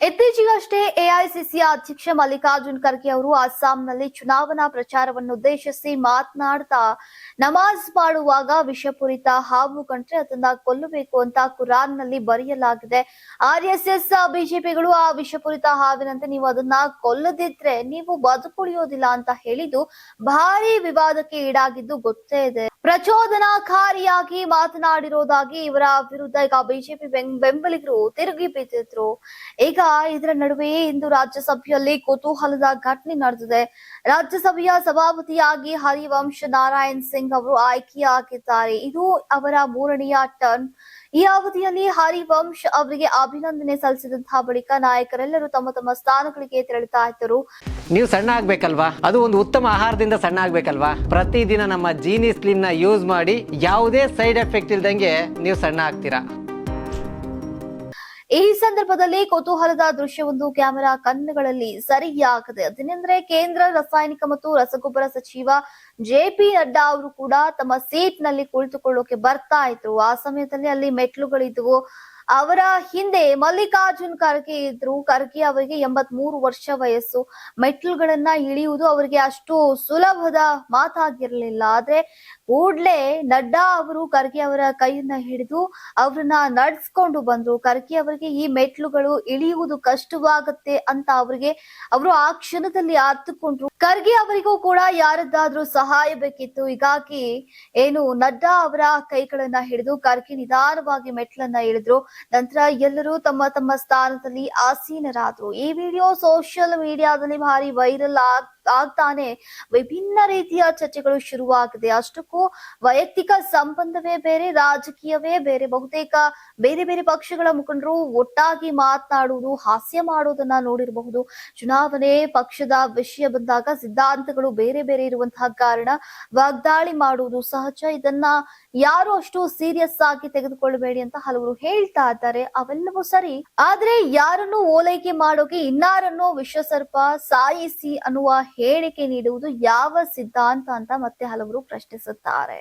ಇತ್ತೀಚೆಗಷ್ಟೇ ಎಐಸಿಸಿಯ ಅಧ್ಯಕ್ಷ ಮಲ್ಲಿಕಾರ್ಜುನ್ ಖರ್ಗೆ ಅವರು ಅಸ್ಸಾಂನಲ್ಲಿ ಚುನಾವಣಾ ಪ್ರಚಾರವನ್ನು ಉದ್ದೇಶಿಸಿ ಮಾತನಾಡ್ತಾ ನಮಾಜ್ ಮಾಡುವಾಗ ವಿಷಪೂರಿತ ಹಾವು ಕಂಡ್ರೆ ಅದನ್ನ ಕೊಲ್ಲಬೇಕು ಅಂತ ಕುರಾನ್ನಲ್ಲಿ ಬರೆಯಲಾಗಿದೆ. ಆರ್ಎಸ್ಎಸ್ ಬಿಜೆಪಿಗಳು ಆ ವಿಷಪೂರಿತ ಹಾವಿನಂತೆ ನೀವು ಅದನ್ನ ಕೊಲ್ಲದಿದ್ರೆ ನೀವು ಬದುಕುಳಿಯೋದಿಲ್ಲ ಅಂತ ಹೇಳಿದ್ದು ಭಾರಿ ವಿವಾದಕ್ಕೆ ಈಡಾಗಿದ್ದು ಗೊತ್ತೇ ಇದೆ. ಪ್ರಚೋದನಾಕಾರಿಯಾಗಿ ಮಾತನಾಡಿರೋದಾಗಿ ಇವರ ವಿರುದ್ಧ ಈಗ ಬಿಜೆಪಿ ಬೆಂಬಲಿಗರು ತಿರುಗಿ ಬಿದ್ದಿದ್ರು. ಈಗ ಇದರ ನಡುವೆಯೇ ಇಂದು ರಾಜ್ಯಸಭೆಯಲ್ಲಿ ಕುತೂಹಲದ ಘಟನೆ ನಡೆದಿದೆ. ರಾಜ್ಯಸಭೆಯ ಸಭಾಪತಿಯಾಗಿ ಹರಿವಂಶ್ ನಾರಾಯಣ್ ಸಿಂಗ್ ಅವರು ಆಯ್ಕೆಯಾಗಿದ್ದಾರೆ. ಇದು ಅವರ 3ನೇ ಟರ್ನ್. ಈ ಅವಧಿಯಲ್ಲಿ ಹರಿವಂಶ್ ಅವರಿಗೆ ಅಭಿನಂದನೆ ಸಲ್ಲಿಸಿದಂತಹ ಬಳಿಕ ನಾಯಕರೆಲ್ಲರೂ ತಮ್ಮ ತಮ್ಮ ಸ್ಥಾನಗಳಿಗೆ ತೆರಳುತ್ತಾ ಇದ್ದರು. ನೀವು ಸಣ್ಣ ಆಗ್ಬೇಕಲ್ವಾ? ಅದು ಒಂದು ಉತ್ತಮ ಆಹಾರದಿಂದ ಸಣ್ಣ ಆಗ್ಬೇಕಲ್ವಾ? ಪ್ರತಿದಿನ ನಮ್ಮ ಜೀನಿ ಸ್ಲಿಮ್ ನ ಯೂಸ್ ಮಾಡಿ ಯಾವುದೇ ಸೈಡ್ ಎಫೆಕ್ಟ್ ಇಲ್ದಂಗೆ ನೀವು ಸಣ್ಣ ಆಗ್ತೀರಾ. ಈ ಸಂದರ್ಭದಲ್ಲಿ ಕುತೂಹಲದ ದೃಶ್ಯವೊಂದು ಕ್ಯಾಮೆರಾ ಕಣ್ಣುಗಳಲ್ಲಿ ಸರಿಯಾಗಿದೆ. ಅದೇನೆಂದ್ರೆ ಕೇಂದ್ರ ರಾಸಾಯನಿಕ ಮತ್ತು ರಸಗೊಬ್ಬರ ಸಚಿವ ಜೆಪಿ ನಡ್ಡಾ ಅವರು ಕೂಡ ತಮ್ಮ ಸೀಟ್ ನಲ್ಲಿ ಕುಳಿತುಕೊಳ್ಳೋಕೆ ಬರ್ತಾ ಇದ್ರು. ಆ ಸಮಯದಲ್ಲಿ ಅಲ್ಲಿ ಮೆಟ್ಲುಗಳಿದ್ವು. ಅವರ ಹಿಂದೆ ಮಲ್ಲಿಕಾರ್ಜುನ್ ಖರ್ಗೆ ಇದ್ರು. ಖರ್ಗೆ ಅವರಿಗೆ 83 ವರ್ಷ ವಯಸ್ಸು. ಮೆಟ್ಲುಗಳನ್ನ ಇಳಿಯುವುದು ಅವರಿಗೆ ಅಷ್ಟು ಸುಲಭದ ಮಾತಾಗಿರ್ಲಿಲ್ಲ. ಆದ್ರೆ ಕೂಡ್ಲೆ ನಡ್ಡಾ ಅವರು ಖರ್ಗೆ ಅವರ ಕೈಯನ್ನ ಹಿಡಿದು ಅವ್ರನ್ನ ನಡೆಸ್ಕೊಂಡು ಬಂದ್ರು. ಖರ್ಗೆ ಅವರಿಗೆ ಈ ಮೆಟ್ಲುಗಳು ಇಳಿಯುವುದು ಕಷ್ಟವಾಗುತ್ತೆ ಅಂತ ಅವರು ಆ ಕ್ಷಣದಲ್ಲಿ ಅರ್ಥಕೊಂಡ್ರು. ಖರ್ಗೆ ಅವರಿಗೂ ಕೂಡ ಯಾರದ್ದಾದ್ರೂ ಸಹಾಯ ಬೇಕಿತ್ತು. ಹೀಗಾಗಿ ನಡ್ಡಾ ಅವರ ಕೈಗಳನ್ನ ಹಿಡಿದು ಖರ್ಗೆ ನಿಧಾನವಾಗಿ ಮೆಟ್ಲನ್ನ ಇಳಿದ್ರು. ನಂತರ ಎಲ್ಲರೂ ತಮ್ಮ ತಮ್ಮ ಸ್ಥಾನದಲ್ಲಿ ಆಸೀನರಾದ್ರು. ಈ ವಿಡಿಯೋ ಸೋಷಿಯಲ್ ಮೀಡಿಯಾದಲ್ಲಿ ಭಾರಿ ವೈರಲ್ ಆಗ್ತಾನೆ ವಿಭಿನ್ನ ರೀತಿಯ ಚರ್ಚೆಗಳು ಶುರುವಾಗಿದೆ. ಅಷ್ಟಕ್ಕೂ ವೈಯಕ್ತಿಕ ಸಂಬಂಧವೇ ಬೇರೆ, ರಾಜಕೀಯವೇ ಬೇರೆ. ಬಹುತೇಕ ಬೇರೆ ಬೇರೆ ಪಕ್ಷಗಳ ಮುಖಂಡರು ಒಟ್ಟಾಗಿ ಮಾತನಾಡುವುದು, ಹಾಸ್ಯ ಮಾಡುವುದನ್ನ ನೋಡಿರಬಹುದು. ಚುನಾವಣೆ ಪಕ್ಷದ ವಿಷಯ ಬಂದಾಗ ಸಿದ್ಧಾಂತಗಳು ಬೇರೆ ಬೇರೆ ಇರುವಂತಹ ಕಾರಣ ವಾಗ್ದಾಳಿ ಮಾಡುವುದು ಸಹಜ. ಇದನ್ನ ಯಾರು ಅಷ್ಟು ಸೀರಿಯಸ್ ಆಗಿ ತೆಗೆದುಕೊಳ್ಳಬೇಡಿ ಅಂತ ಹಲವರು ಹೇಳ್ತಾ ಇದ್ದಾರೆ. ಅವೆಲ್ಲವೂ ಸರಿ, ಆದ್ರೆ ಯಾರನ್ನು ಓಲೈಕೆ ಮಾಡೋಕೆ ಇನ್ನಾರನ್ನು ವಿಶ್ವಸರ್ಪ ಸಾಯಿಸಿ ಅನ್ನುವ ಹೇಳಿಕೆ ನೀಡುವುದು ಯಾವ ಸಿದ್ಧಾಂತ ಅಂತ ಮತ್ತೆ ಹಲವರು ಪ್ರಶ್ನಿಸುತ್ತಾರೆ.